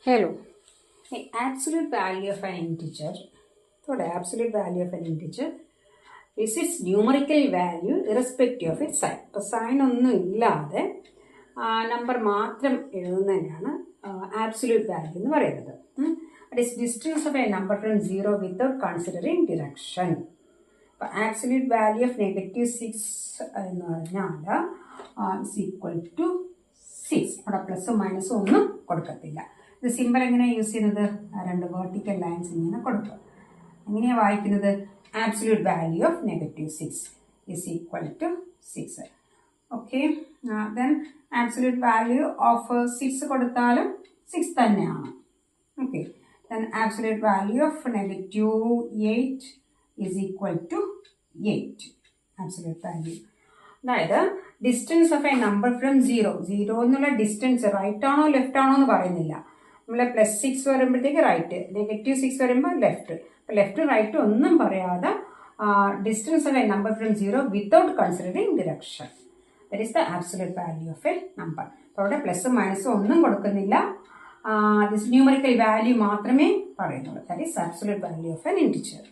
Hello. The absolute value of an integer, so the absolute value of an integer is its numerical value irrespective of its sign. ഇപ്പോൾ sign ഒന്നും ഇല്ലാതെ number മാത്രം എഴുതുന്നതിനാണ് absolute value എന്ന് പറയുന്നത്. It is distance of a number from 0 without considering direction. അപ്പോൾ absolute value of -6 എന്ന് പറഞ്ഞാൽ is equal to 6. അവിടെ പ്ലസും മൈനസും ഒന്നും കൊടുക്കത്തില്ല. ഇത് സിമ്പിൾ എങ്ങനെയാണ് യൂസ് ചെയ്യുന്നത്? രണ്ട് വെർട്ടിക്കൽ ലൈൻസ് ഇങ്ങനെ കൊടുക്കുക. എങ്ങനെയാണ് വായിക്കുന്നത്? Absolute value of -6 is equal to 6. Okay, then absolute value of 6 കൊടുത്താലും 6 തന്നെയാണ്. Okay, then absolute value of -8 is equal to 8. Absolute value. അതായത് distance of a number from 0 എന്നുള്ള ഡിസ്റ്റൻസ് റൈറ്റ് ആണോ ലെഫ്റ്റ് ആണോ എന്ന് പറയുന്നില്ല. നമ്മൾ +6 വരുമ്പോഴത്തേക്ക് റൈറ്റ്, -6 വരുമ്പോൾ ലെഫ്റ്റ്. അപ്പോൾ ലെഫ്റ്റ് റൈറ്റ് ഒന്നും പറയാതെ distance of a number from 0 without considering direction, that is the absolute value of a number. അപ്പോൾ അവിടെ പ്ലസും മൈനസും ഒന്നും കൊടുക്കുന്നില്ല, ന്യൂമറിക്കൽ വാല്യൂ മാത്രമേ പറയുന്നുള്ളൂ. That is absolute value of N integer.